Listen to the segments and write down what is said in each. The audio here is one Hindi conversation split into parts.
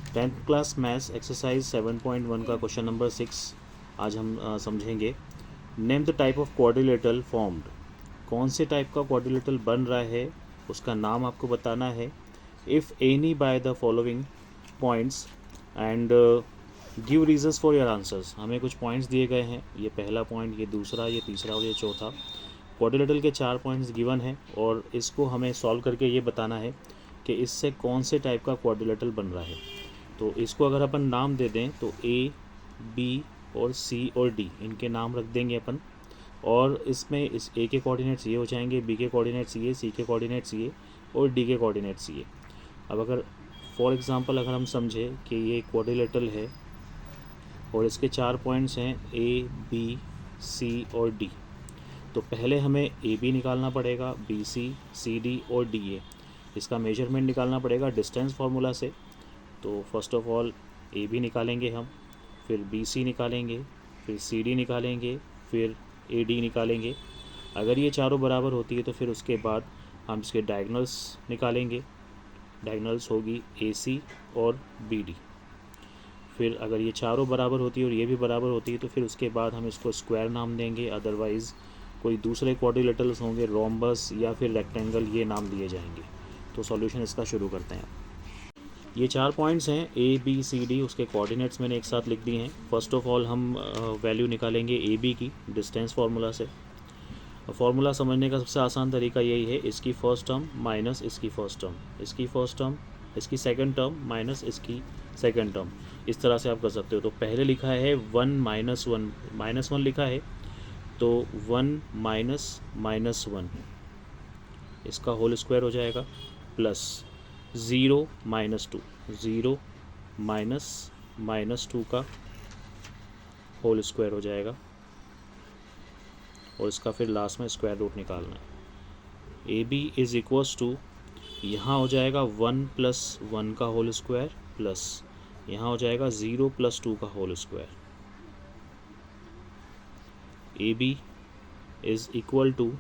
10th क्लास मैथ्स एक्सरसाइज 7.1 का क्वेश्चन नंबर 6 आज हम समझेंगे। Name the type of quadrilateral formed. कौन से टाइप का क्वाड्रिलेटरल बन रहा है उसका नाम आपको बताना है। If any by the following points and give reasons for your answers. हमें कुछ पॉइंट्स दिए गए हैं, ये पहला पॉइंट, ये दूसरा, ये तीसरा और ये चौथा। क्वाड्रिलेटरल के 4 पॉइंट्स गिवन हैं और इसको हमें सॉल्व करके ये बताना है कि इससे कौन से टाइप का क्वाड्रिलेटरल बन रहा है। तो इसको अगर अपन नाम दे दें तो ए, बी और सी और डी, इनके नाम रख देंगे अपन। और इसमें इस ए के कोऑर्डिनेट्स ये हो जाएंगे, बी के कोऑर्डिनेट्स ये, सी के कोऑर्डिनेट्स ये और डी के कोऑर्डिनेट्स ये। अब अगर फॉर एग्जांपल अगर हम समझे कि ये क्वाड्रिलेटरल है और इसके 4 पॉइंट्स हैं ए, बी, सी और डी, तो पहले हमें ए बी निकालना पड़ेगा, बी सी, सी डी और डी ए। इसका मेजरमेंट निकालना पड़ेगा डिस्टेंस फार्मूला से। तो first of all A B निकालेंगे हम, फिर बी सी निकालेंगे, फिर सी डी निकालेंगे, फिर ए डी निकालेंगे। अगर ये चारों बराबर होती है तो फिर उसके बाद हम इसके डायगोनल्स निकालेंगे। डायगोनल्स होगी ए सी और बी डी। फिर अगर ये चारों बराबर होती है और ये भी बराबर होती है तो फिर उसके बाद हम इसको स्क्वायर नाम देंगे। अदरवाइज़ कोई दूसरे क्वाड्रिलेटरल्स होंगे, रोम्बस या फिर रेक्टेंगल, ये नाम दिए जाएंगे। तो सॉल्यूशन इसका शुरू करते हैं। ये 4 पॉइंट्स हैं ए बी सी डी, उसके कोऑर्डिनेट्स मैंने एक साथ लिख दिए हैं। फर्स्ट ऑफ ऑल हम वैल्यू निकालेंगे ए बी की डिस्टेंस फार्मूला से। फार्मूला समझने का सबसे आसान तरीका यही है, इसकी फर्स्ट टर्म माइनस इसकी फर्स्ट टर्म, इसकी फर्स्ट टर्म इसकी सेकंड टर्म माइनस इसकी सेकंड टर्म। इस तरह से आप कर सकते हो। तो पहले लिखा है 1 माइनस वन लिखा है, तो 1 माइनस माइनस 1 इसका होल स्क्वायर हो जाएगा, प्लस 0 माइनस 2, 0 माइनस माइनस 2 का होल स्क्वायर हो जाएगा और इसका फिर लास्ट में स्क्वायर रूट निकालना है। A B is equals to, यहाँ हो जाएगा 1 प्लस 1 का होल स्क्वायर, प्लस यहाँ हो जाएगा 0 प्लस 2 का whole square. A B is equal to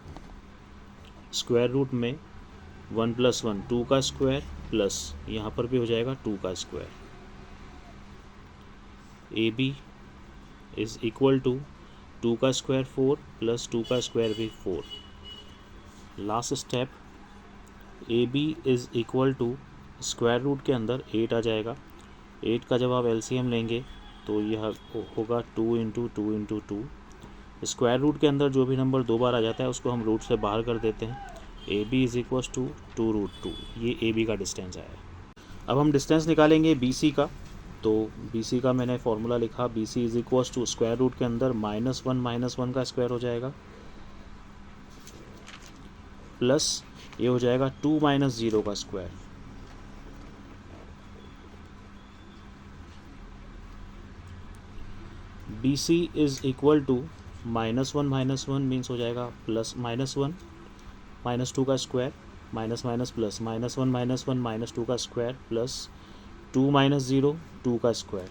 square root में 1 प्लस 1 2 का स्क्वायर, प्लस यहाँ पर भी हो जाएगा 2 का square. A B is equal to 2 का स्क्वायर 4 प्लस 2 का स्क्वायर भी 4। Last step, A B is equal to square root के अंदर 8 आ जाएगा। 8 का जब आप एलसीएम लेंगे तो यह होगा 2 इंटू 2 इंटू 2। स्क्वायर रूट के अंदर जो भी नंबर 2 बार आ जाता है उसको हम रूट से बाहर कर देते हैं। A B is equal to 2 root 2, ये ए बी का डिस्टेंस आया। अब हम डिस्टेंस निकालेंगे बी सी का। तो बी सी का मैंने फॉर्मूला लिखा, B C is equal to square root के अंदर माइनस वन का स्क्वायर हो जाएगा, प्लस ये हो जाएगा 2 माइनस 0 का square. B C is equal to minus one means हो जाएगा प्लस -1 माइनस 2 का square, minus minus plus -1 minus 2 का स्क्वायर, प्लस 2 माइनस 0 2 का स्क्वायर।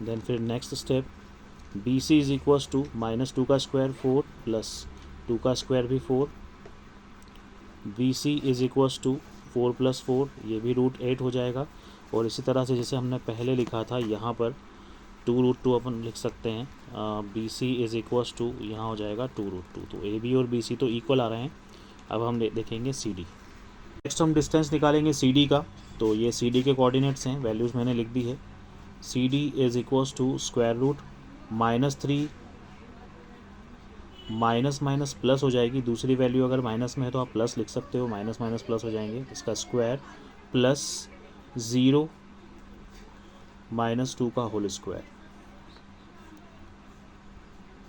देन फिर next step, B C is equals to -2 का स्क्वायर 4 प्लस 2 का स्क्वायर भी 4। B C is equals to 4 plus 4, ये भी रूट 8 हो जाएगा। और इसी तरह से जैसे हमने पहले लिखा था यहाँ पर 2 रूट 2 अपन लिख सकते हैं। B C is equals to यहाँ हो जाएगा 2 रूट 2। तो ए बी और बी सी तो इक्वल आ रहे हैं। अब हम देखेंगे सी डी। नेक्स्ट हम डिस्टेंस निकालेंगे सी डी का। तो ये सी डी के कोऑर्डिनेट्स हैं, वैल्यूज़ मैंने लिख दी है। C D is equals to square root -3 minus minus plus हो जाएगी। दूसरी वैल्यू अगर माइनस में है तो आप प्लस लिख सकते हो, माइनस माइनस प्लस हो जाएंगे, इसका स्क्वायर, प्लस 0 माइनस 2 का होल स्क्वायर।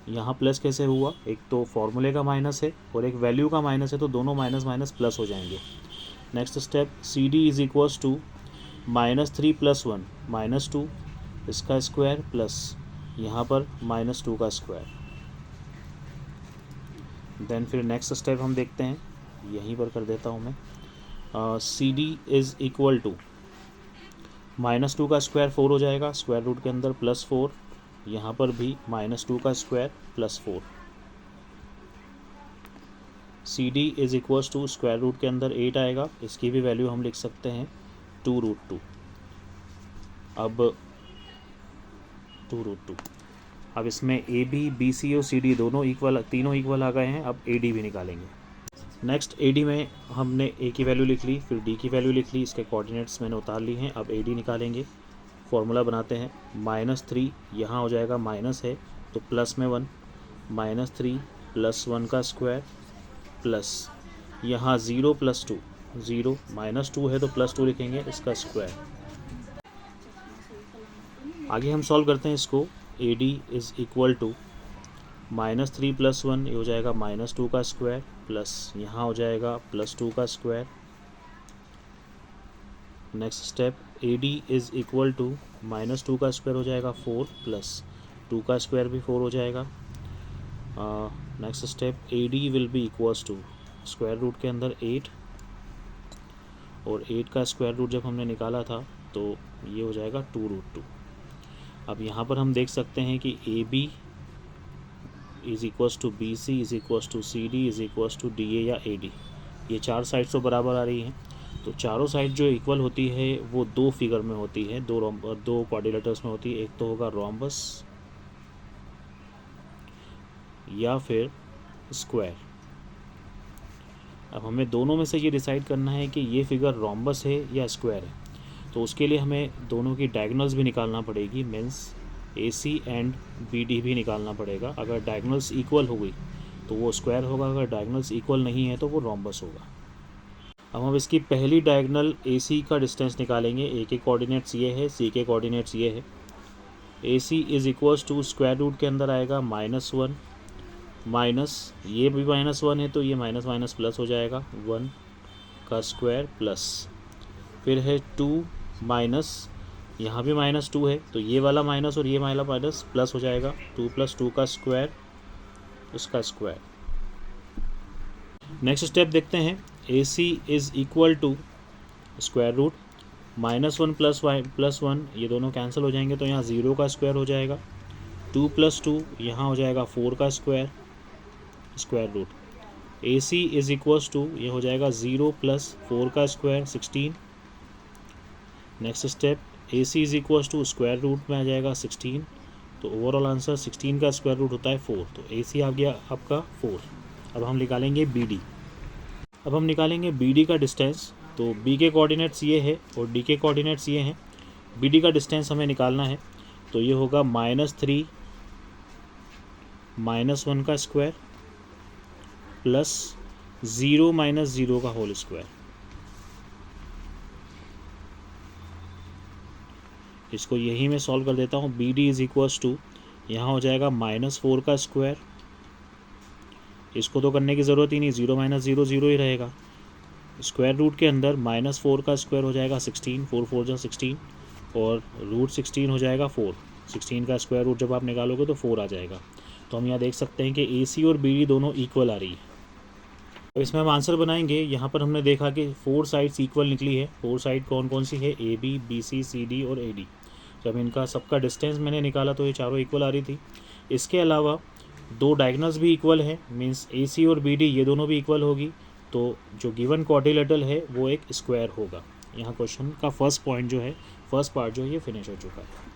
यहाँ प्लस कैसे हुआ, एक तो फॉर्मूले का माइनस है और एक वैल्यू का माइनस है, तो दोनों माइनस माइनस प्लस हो जाएंगे। Next step, C D is equals to -3 plus 1 -2 इसका स्क्वायर, प्लस यहाँ पर -2 का स्क्वायर। देन फिर नेक्स्ट स्टेप हम देखते हैं, यहीं पर कर देता हूँ मैं। C D is equal to -2 का स्क्वायर 4 हो जाएगा, स्क्वायर रूट के अंदर प्लस 4, यहाँ पर भी -2 का square plus 4। C D is equals to square root के अंदर 8 आएगा, इसकी भी वैल्यू हम लिख सकते हैं 2 रूट 2। अब 2√2। अब इसमें ए बी, बी सी और सी डी दोनों इक्वल, तीनों इक्वल आ गए हैं। अब ए डी भी निकालेंगे। नेक्स्ट ए डी में हमने ए की वैल्यू लिख ली, फिर डी की वैल्यू लिख ली, इसके कोऑर्डिनेट्स मैंने उतार ली हैं। अब ए डी निकालेंगे। फॉर्मूला बनाते हैं। -3 यहाँ हो जाएगा, माइनस है तो प्लस में 1, -3 + 1 का स्क्वायर प्लस यहाँ 0 + 2, 0 -2 है तो +2 लिखेंगे, इसका स्क्वायर। आगे हम सॉल्व करते हैं इसको। A D is equal to -3 + 1, ये हो जाएगा -2 का स्क्वायर प्लस यहाँ हो जाएगा +2 का square. Next step, A D is equal to -2 का स्क्वायर हो जाएगा 4 प्लस 2 का स्क्वायर भी 4 हो जाएगा। Next step, A D will be equals to square root के अंदर 8, और 8 का स्क्वायर रूट जब हमने निकाला था तो ये हो जाएगा 2√2। अब यहाँ पर हम देख सकते हैं कि A B is equals to B C is equals to C D is equals to D A या ए डी, ये चार साइड्स तो बराबर आ रही हैं। तो चारों साइड जो इक्वल होती है वो दो फिगर में होती है, दो क्वाड्रिलेटर्स में होती है। एक तो होगा रोम्बस या फिर स्क्वायर। अब हमें दोनों में से ये डिसाइड करना है कि ये फिगर रोम्बस है या स्क्वायर है। तो उसके लिए हमें दोनों की डायगोनल्स भी निकालना पड़ेगी, means A C and B D भी निकालना पड़ेगा। अगर डायगोनल्स इक्वल हो गई तो वो स्क्वायर होगा, अगर डायगोनल्स इक्वल नहीं है तो वो रोम्बस होगा। अब हम इसकी पहली डायगोनल ए सी का डिस्टेंस निकालेंगे। ए के कोऑर्डिनेट्स ये है, सी के कोऑर्डिनेट्स ये है। A C is equals to square root के अंदर आएगा -1 माइनस, ये भी -1 है तो ये माइनस माइनस प्लस हो जाएगा, 1 का स्क्वायर प्लस, फिर है 2 माइनस, यहाँ भी -2 है तो ये वाला माइनस और ये वाला माइनस प्लस हो जाएगा, 2 + 2 का स्क्वायर, उसका स्क्वायर। नेक्स्ट स्टेप देखते हैं। A C is equal to square root -1 + 1, ये दोनों कैंसिल हो जाएंगे तो यहाँ 0 का स्क्वायर हो जाएगा, 2 + 2 यहाँ हो जाएगा 4 का square, square root. A C is equals to, ये हो जाएगा 0 + 4 का square 16। Next step, A C is equals to square root में आ जाएगा 16, तो ओवरऑल आंसर 16 का स्क्वायर रूट होता है 4, तो ए सी आ गया आपका 4। अब हम निकालेंगे बी डी। अब हम निकालेंगे बी डी का डिस्टेंस। तो बी के कोऑर्डिनेट्स ये है और डी के कोऑर्डिनेट्स ये हैं। बी डी का डिस्टेंस हमें निकालना है तो ये होगा -3 -1 का स्क्वायर प्लस 0 - 0 का होल स्क्वायर। इसको यही मैं सॉल्व कर देता हूँ। B D is equals to, यहाँ हो जाएगा -4 का स्क्वायर, इसको तो करने की ज़रूरत ही नहीं, 0 - 0 0 ही रहेगा। स्क्वायर रूट के अंदर -4 का स्क्वायर हो जाएगा 16, 4 4 जा 16, और रूट 16 हो जाएगा 4। 16 का स्क्वायर रूट जब आप निकालोगे तो 4 आ जाएगा। तो हम यहाँ देख सकते हैं कि ए सी और बी डी दोनों इक्वल आ रही है। तो इसमें हम आंसर बनाएंगे। यहाँ पर हमने देखा कि 4 साइड्स इक्वल निकली है। 4 साइड कौन कौन सी है? A B, B C, C D और ए डी। जब इनका सबका डिस्टेंस मैंने निकाला तो ये चारों इक्वल आ रही थी। इसके अलावा दो डायगोनल्स भी इक्वल हैं, मींस ए सी और बी डी ये दोनों भी इक्वल होगी, तो जो गिवन क्वाड्रिलेटरल है वो एक स्क्वायर होगा। यहाँ क्वेश्चन का फर्स्ट पॉइंट जो है, फर्स्ट पार्ट जो है ये फिनिश हो चुका है।